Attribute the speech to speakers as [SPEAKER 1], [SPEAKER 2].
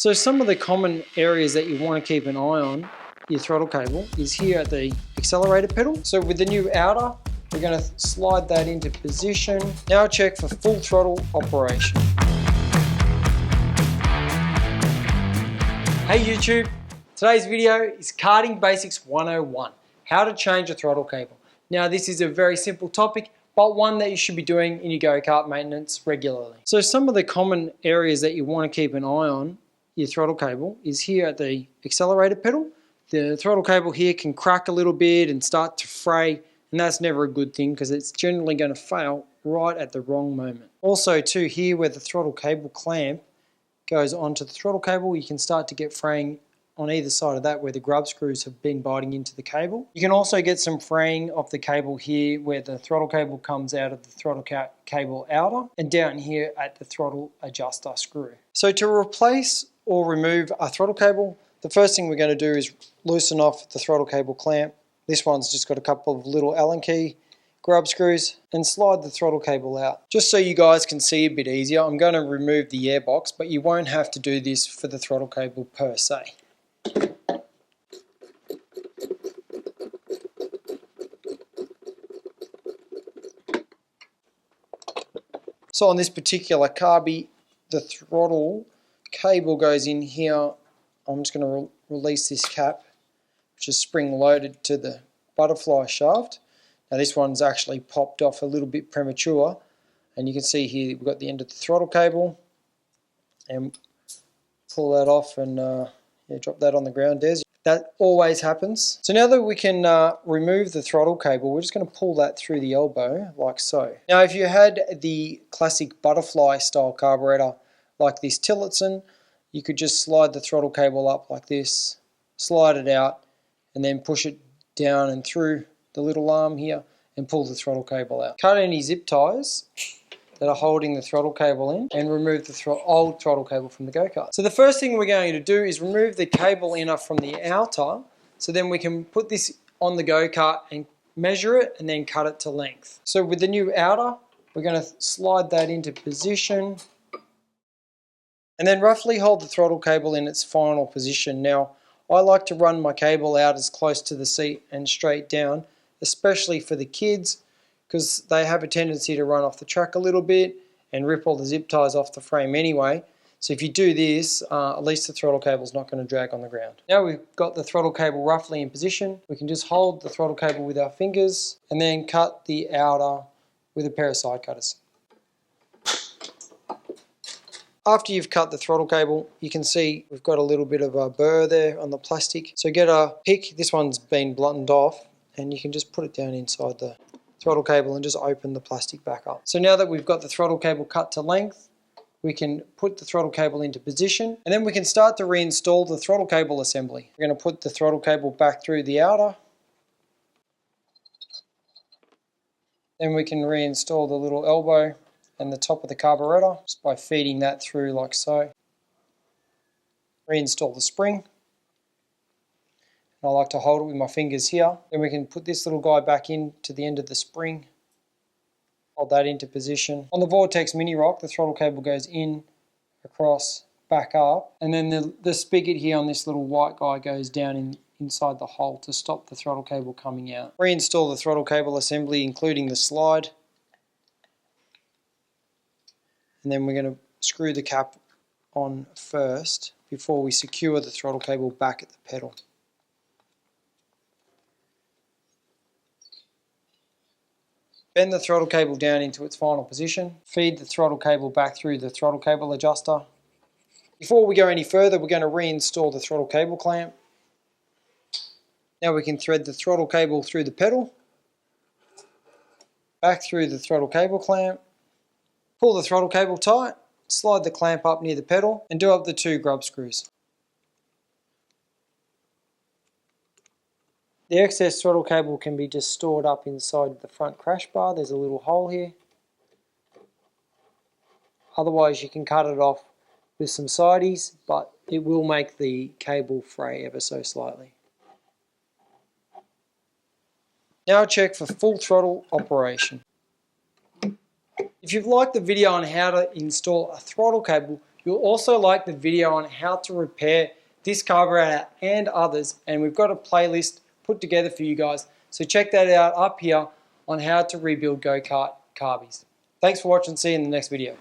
[SPEAKER 1] So some of the common areas that you want to keep an eye on your throttle cable is here at the accelerator pedal. So with the new outer, we're going to slide that into position. Now check for full throttle operation. Hey YouTube, today's video is Karting Basics 101, how to change a throttle cable. Now this is a very simple topic, but one that you should be doing in your go-kart maintenance regularly. So some of the common areas that you want to keep an eye on your throttle cable is here at the accelerator pedal. The throttle cable here can crack a little bit and start to fray, and that's never a good thing because it's generally going to fail right at the wrong moment. Also too, here where the throttle cable clamp goes onto the throttle cable, you can start to get fraying on either side of that where the grub screws have been biting into the cable. You can also get some fraying of the cable here where the throttle cable comes out of the throttle cable outer and down here at the throttle adjuster screw. So to replace or remove a throttle cable, the first thing we're going to do is loosen off the throttle cable clamp. This one's just got a couple of little Allen key grub screws, and slide the throttle cable out. Just so you guys can see a bit easier, I'm going to remove the airbox, but you won't have to do this for the throttle cable per se. So on this particular carby, the throttle cable goes in here. I'm just going to release this cap, which is spring loaded to the butterfly shaft. Now this one's actually popped off a little bit premature, and you can see here we've got the end of the throttle cable, and pull that off and drop that on the ground, Des. That always happens. So now that we can remove the throttle cable, we're just going to pull that through the elbow like so. Now if you had the classic butterfly style carburetor like this Tillotson, you could just slide the throttle cable up like this, slide it out, and then push it down and through the little arm here and pull the throttle cable out. Cut any zip ties that are holding the throttle cable in and remove the old throttle cable from the go-kart. So the first thing we're going to do is remove the cable inner from the outer, so then we can put this on the go-kart and measure it and then cut it to length. So with the new outer, we're going to slide that into position and then roughly hold the throttle cable in its final position. Now I like to run my cable out as close to the seat and straight down, especially for the kids, because they have a tendency to run off the track a little bit and rip all the zip ties off the frame anyway. So if you do this, at least the throttle cable is not going to drag on the ground. Now we've got the throttle cable roughly in position, we can just hold the throttle cable with our fingers and then cut the outer with a pair of side cutters. After you've cut the throttle cable, you can see we've got a little bit of a burr there on the plastic. So get a pick, this one's been blunted off, and you can just put it down inside the throttle cable and just open the plastic back up. So now that we've got the throttle cable cut to length, we can put the throttle cable into position, and then we can start to reinstall the throttle cable assembly. We're going to put the throttle cable back through the outer. Then we can reinstall the little elbow and the top of the carburetor just by feeding that through like so. Reinstall the spring. And I like to hold it with my fingers here. Then we can put this little guy back in to the end of the spring. Hold that into position. On the Vortex Mini Rock, the throttle cable goes in, across, back up, and then the spigot here on this little white guy goes down inside the hole to stop the throttle cable coming out. Reinstall the throttle cable assembly, including the slide. And then we're going to screw the cap on first before we secure the throttle cable back at the pedal. Bend the throttle cable down into its final position. Feed the throttle cable back through the throttle cable adjuster. Before we go any further, we're going to reinstall the throttle cable clamp. Now we can thread the throttle cable through the pedal, back through the throttle cable clamp. Pull the throttle cable tight, slide the clamp up near the pedal, and do up the 2 grub screws. The excess throttle cable can be just stored up inside the front crash bar. There's a little hole here. Otherwise you can cut it off with some sideys, but it will make the cable fray ever so slightly. Now check for full throttle operation. If you've liked the video on how to install a throttle cable, You'll also like the video on how to repair this carburetor and others, and we've got a playlist put together for you guys. So check that out up here on how to rebuild go-kart carbies. Thanks for watching. See you in the next video.